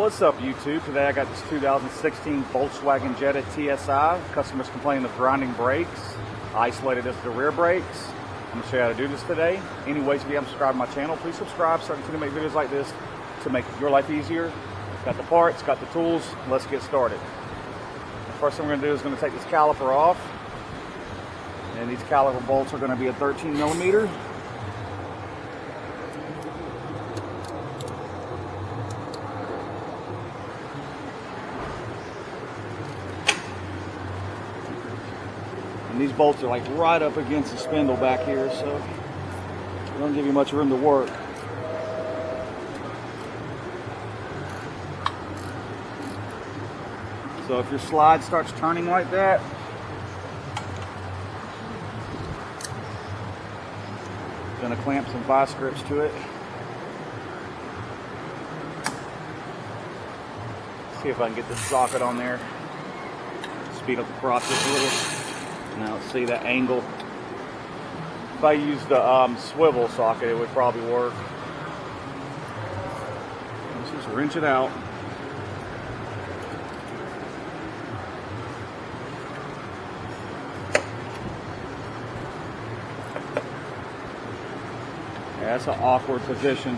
What's up, YouTube? Today I got this 2016 Volkswagen Jetta TSI. Customers complaining of grinding brakes. I isolated this to the rear brakes. I'm going to show you how to do this today. Anyways, if you haven't subscribed to my channel, please subscribe so I continue to make videos like this to make your life easier. Got the parts, got the tools. Let's get started. The first thing we're going to do is going to take this caliper off. And these caliper bolts are going to be a 13 millimeter. And these bolts are like right up against the spindle back here, so they don't give you much room to work. So if your slide starts turning like that, I'm going to clamp some vice grips to it. See if I can get this socket on there. Speed up the process a little. Now let's see that angle. If I used the swivel socket, it would probably work. Let's just wrench it out. Yeah, that's an awkward position.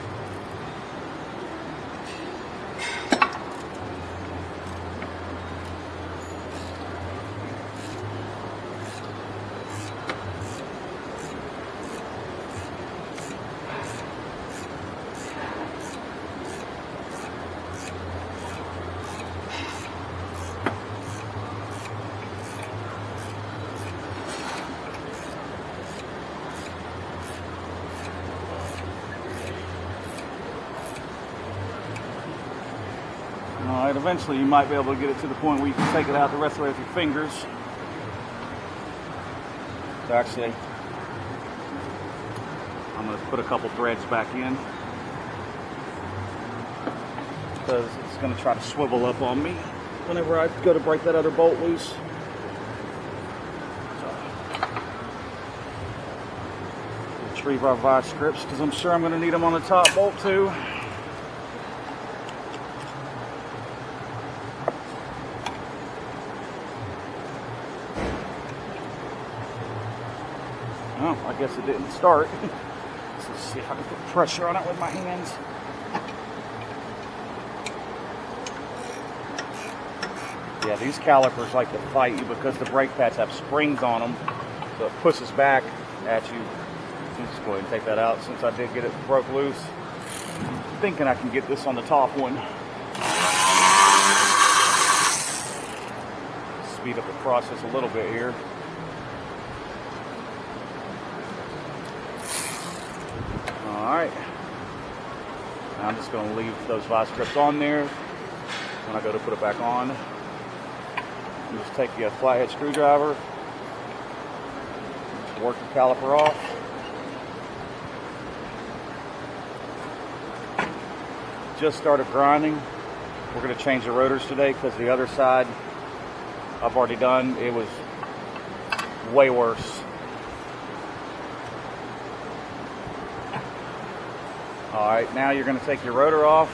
Alright, eventually you might be able to get it to the point where you can take it out the rest of the way with your fingers. So actually, I'm going to put a couple threads back in because it's going to try to swivel up on me whenever I go to break that other bolt loose. So, retrieve our vice grips because I'm sure I'm going to need them on the top bolt too. Oh, I guess it didn't start. So let's see if I can put pressure on it with my hands. Yeah, these calipers like to fight you because the brake pads have springs on them. So it pushes back at you. Let's just go ahead and take that out since I did get it broke loose. I'm thinking I can get this on the top one. Speed up the process a little bit here. Alright, now I'm just going to leave those vice grips on there when I go to put it back on. You just take the flathead screwdriver, work the caliper off. Just started grinding. We're going to change the rotors today because the other side I've already done. It was way worse. Alright, now you're going to take your rotor off,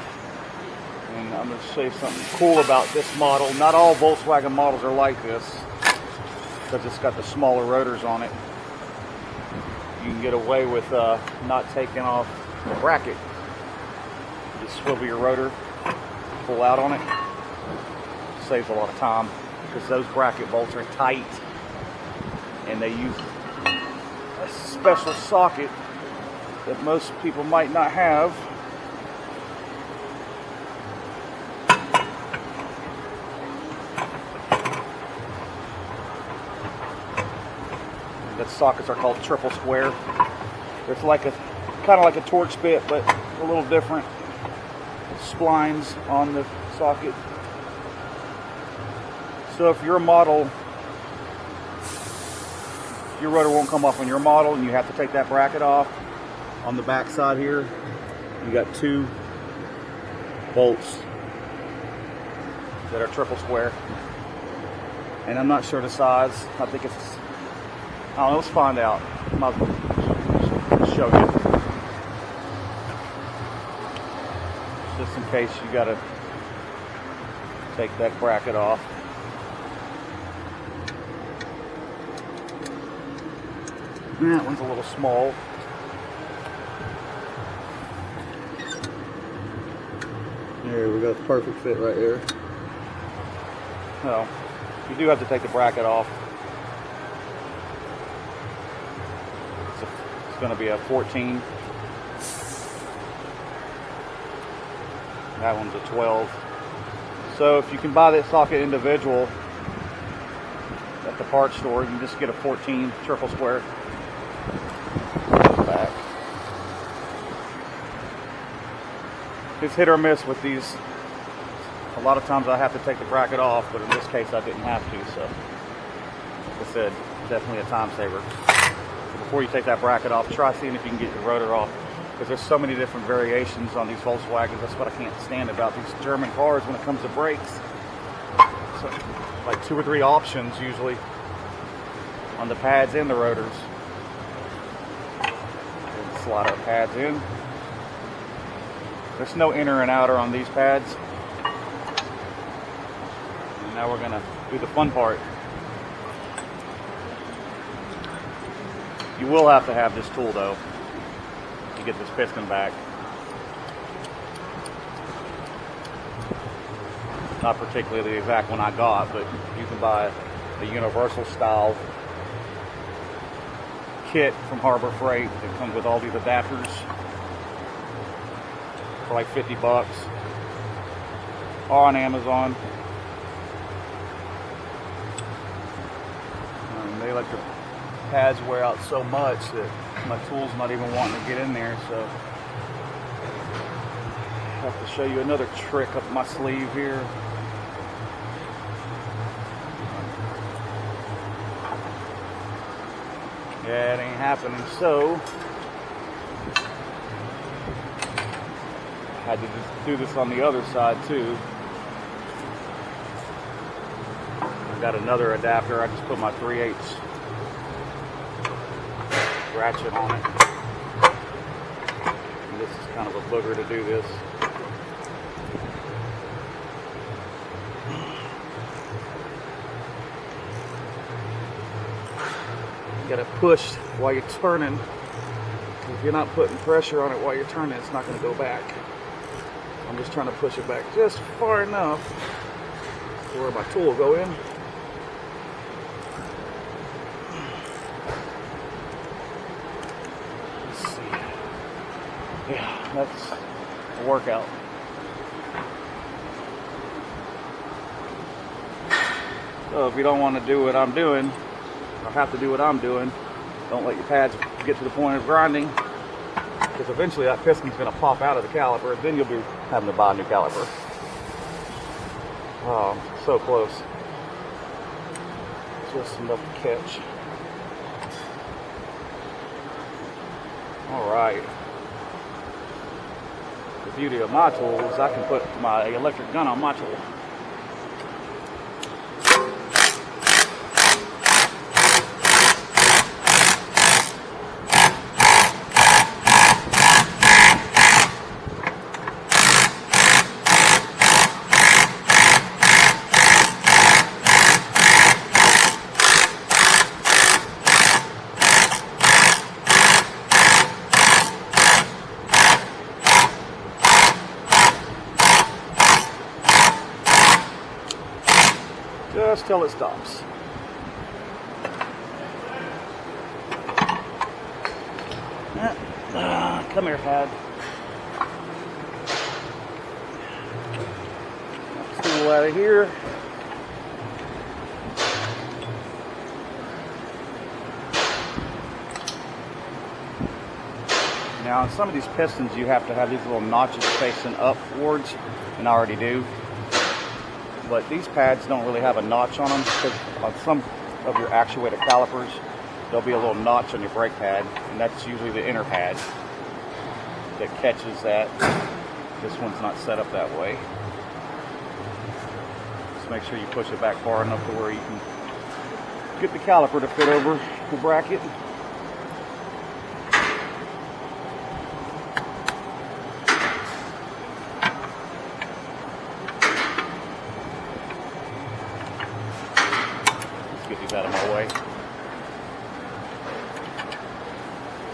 and I'm going to show you something cool about this model. Not all Volkswagen models are like this, because it's got the smaller rotors on it. You can get away with not taking off the bracket. You just swivel your rotor, pull out on it. Saves a lot of time, because those bracket bolts are tight, and they use a special socket that most people might not have. The sockets are called triple square. It's like a kind of like a Torx bit, but a little different. Splines on the socket. So if your model, your rotor won't come off on your model, and you have to take that bracket off. On the back side here, you got two bolts that are triple square. And I'm not sure the size. I think it's, I don't know, let's find out. Might as well show you. Just in case you gotta Take that bracket off. That one's a little small. There, we got a perfect fit right here. So, you do have to take the bracket off. It's going to be a 14. That one's a 12. So if you can buy this socket individual at the parts store, you can just get a 14 triple square. Back. It's hit or miss with these. A lot of times I have to take the bracket off, but in this case I didn't have to. So, like I said, definitely a time saver. So before you take that bracket off, try seeing if you can get your rotor off. Because there's so many different variations on these Volkswagens. That's what I can't stand about these German cars when it comes to brakes. So, like 2 or 3 options usually on the pads and the rotors. And slide our pads in. There's no inner and outer on these pads. And now we're going to do the fun part. You will have to have this tool though. Get this piston back. Not particularly the exact one I got, but you can buy a universal style kit from Harbor Freight that comes with all these adapters for like 50 bucks. Or on Amazon. And they let your pads wear out so much that my tool's not even wanting to get in there, so I have to show you another trick up my sleeve here. Yeah, it ain't happening, so I had to just do this on the other side too. I got another adapter. I just put my 3/8 ratchet on it. And this is kind of a booger to do this. You gotta push while you're turning. If you're not putting pressure on it while you're turning, it's not gonna go back. I'm just trying to push it back just far enough to where my tool will go in. Yeah, that's a workout. So if you don't want to do what I'm doing, or have to do what I'm doing, don't let your pads get to the point of grinding, because eventually that piston's going to pop out of the caliper, then you'll be having to buy a new caliper. Oh, so close. Just enough to catch. All right. The beauty of my tool is I can put my electric gun on my tool. Just till it stops. Come here, pad. Tool out of here. Now, on some of these pistons, you have to have these little notches facing upwards, and I already do. But these pads don't really have a notch on them, because on some of your actuator calipers, there'll be a little notch on your brake pad, and that's usually the inner pad that catches that. This one's not set up that way. Just make sure you push it back far enough to where you can get the caliper to fit over the bracket.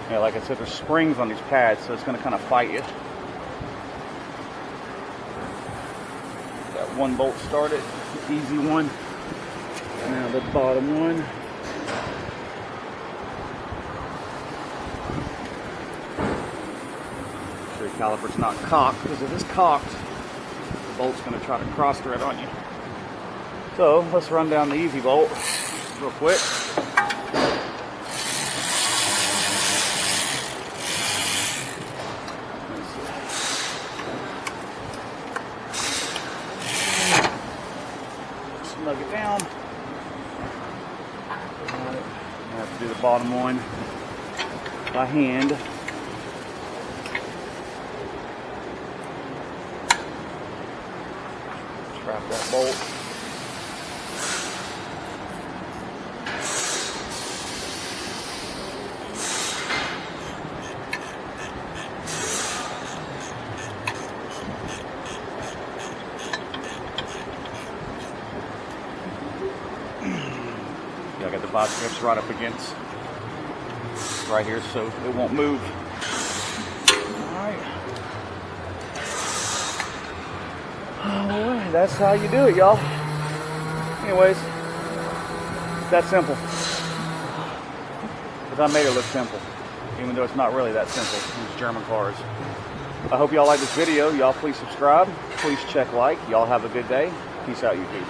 Yeah, like I said, there's springs on these pads, so it's going to kind of fight you. Got one bolt started, easy one. Now the bottom one. Make sure your caliper's not cocked, because if it's cocked, the bolt's going to try to cross thread on you. So let's run down the easy bolt real quick. Snug it down. Alright, I have to do the bottom one by hand. Trap that bolt. Yeah, I got the box grips right up against right here, so it won't move. Alright. Alright, that's how you do it, y'all. Anyways, it's that simple. Because I made it look simple, even though it's not really that simple. These German cars. I hope y'all like this video. Y'all please subscribe. Please check like. Y'all have a good day. Peace out, YouTube.